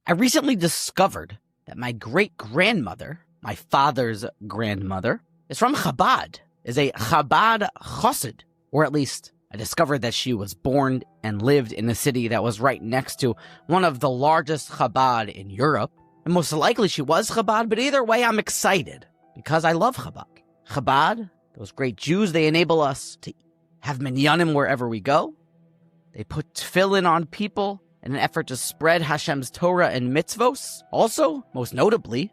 I recently discovered that my great-grandmother, my father's grandmother, is from Chabad, is a Chabad Hasid, or at least I discovered that she was born and lived in a city that was right next to one of the largest Chabad in Europe. And most likely she was Chabad, but either way, I'm excited because I love Chabad. Chabad, those great Jews, they enable us to have minyanim wherever we go. They put tefillin on people in an effort to spread Hashem's Torah and mitzvos. Also, most notably,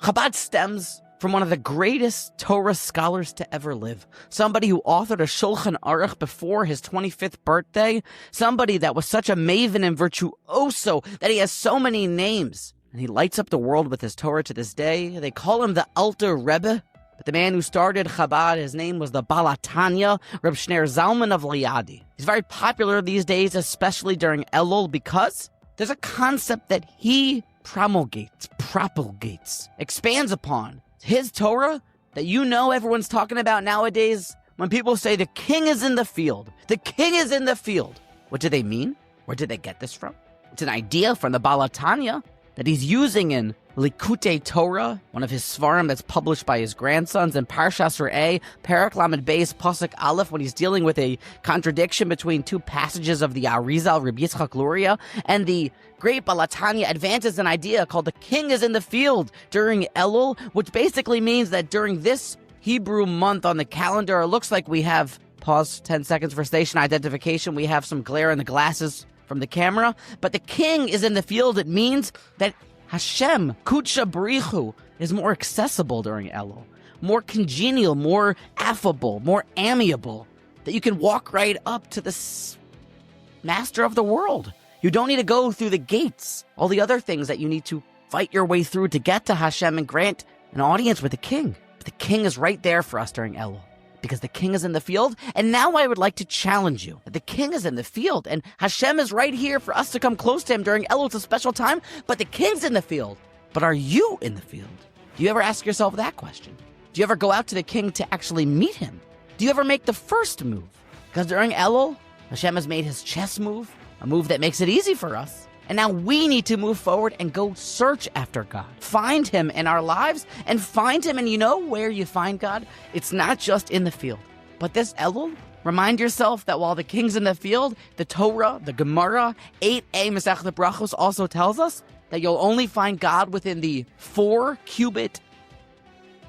Chabad stems from one of the greatest Torah scholars to ever live. Somebody who authored a Shulchan Aruch before his 25th birthday. Somebody that was such a maven and virtuoso that he has so many names. And he lights up the world with his Torah to this day. They call him the Alter Rebbe. But the man who started Chabad, his name was the Baal HaTanya, Reb Shneur Zalman of Liadi. He's very popular these days, especially during Elul, because there's a concept that he propagates, expands upon. His Torah that everyone's talking about nowadays when people say the king is in the field. The king is in the field. What do they mean? Where did they get this from? It's an idea from the Baal HaTanya that he's using in Likutei Torah, one of his svarim that's published by his grandsons, in Parshas Re'eh, Perek Lamed Beis, Pasuk Aleph, when he's dealing with a contradiction between two passages of the Arizal, Rabbi Yitzchak Luria, and the great Baal HaTanya advances an idea called the king is in the field during Elul, which basically means that during this Hebrew month on the calendar, it looks like we have, pause 10 seconds for station identification, we have some glare in the glasses from the camera, but the king is in the field. It means that Hashem, Kudsha B'richu, is more accessible during Elul, more congenial, more affable, more amiable, that you can walk right up to the master of the world. You don't need to go through the gates, all the other things that you need to fight your way through to get to Hashem and grant an audience with the king. But the king is right there for us during Elul, because the king is in the field. And now I would like to challenge you that the king is in the field and Hashem is right here for us to come close to him during Elul. It's a special time, but the king's in the field. But are you in the field? Do you ever ask yourself that question? Do you ever go out to the king to actually meet him? Do you ever make the first move? Because during Elul, Hashem has made his chess move, a move that makes it easy for us. And now we need to move forward and go search after God. Find him in our lives and find him. And you know where you find God? It's not just in the field. But this Elul, remind yourself that while the king's in the field, the Torah, the Gemara, 8a Masechet Brachos also tells us that you'll only find God within the 4-cubit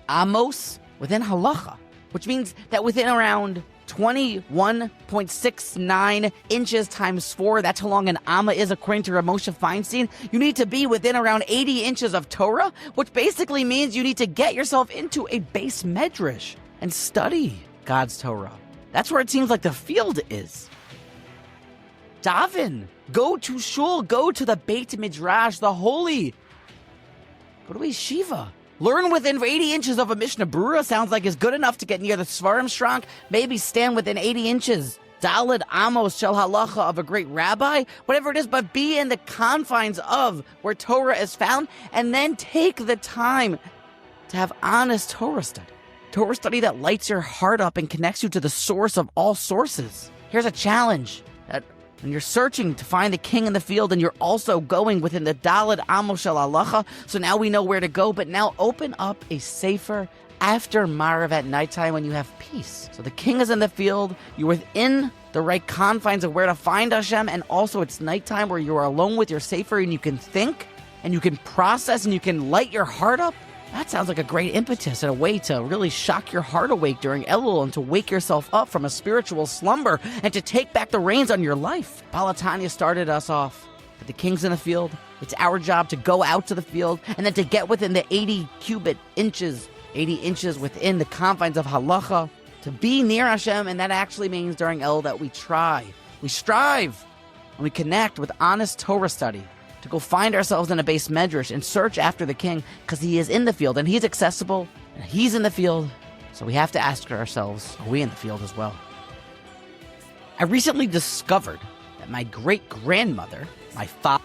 amos within halacha, which means that within around 21.69 inches times 4. That's how long an amma is according to Rav Moshe Feinstein. You need to be within around 80 inches of Torah, which basically means you need to get yourself into a base medrash and study God's Torah. That's where it seems like the field is. Daven. Go to shul. Go to the Beit Midrash, the holy. Go to yeshiva. Learn within 80 inches of a Mishnah Berurah sounds like is good enough to get near the Svarim Shrank. Maybe stand within 80 inches. Daled Amos Shel Halacha of a great rabbi. Whatever it is, but be in the confines of where Torah is found. And then take the time to have honest Torah study. Torah study that lights your heart up and connects you to the source of all sources. Here's a challenge. That when you're searching to find the king in the field and you're also going within the Daled Amos Shel Halacha, so now we know where to go, but now open up a sefer after Marav at nighttime when you have peace. So the king is in the field, you're within the right confines of where to find Hashem, and also it's nighttime where you are alone with your sefer and you can think and you can process and you can light your heart up. That sounds like a great impetus and a way to really shock your heart awake during Elul and to wake yourself up from a spiritual slumber and to take back the reins on your life. Baal HaTanya started us off with the king's in the field. It's our job to go out to the field and then to get within the 80 inches within the confines of halacha, to be near Hashem, and that actually means during Elul that we strive, and we connect with honest Torah study, to go find ourselves in a base medrash and search after the king, because he is in the field and he's accessible and he's in the field. So we have to ask ourselves, are we in the field as well? I recently discovered that my great-grandmother, my father,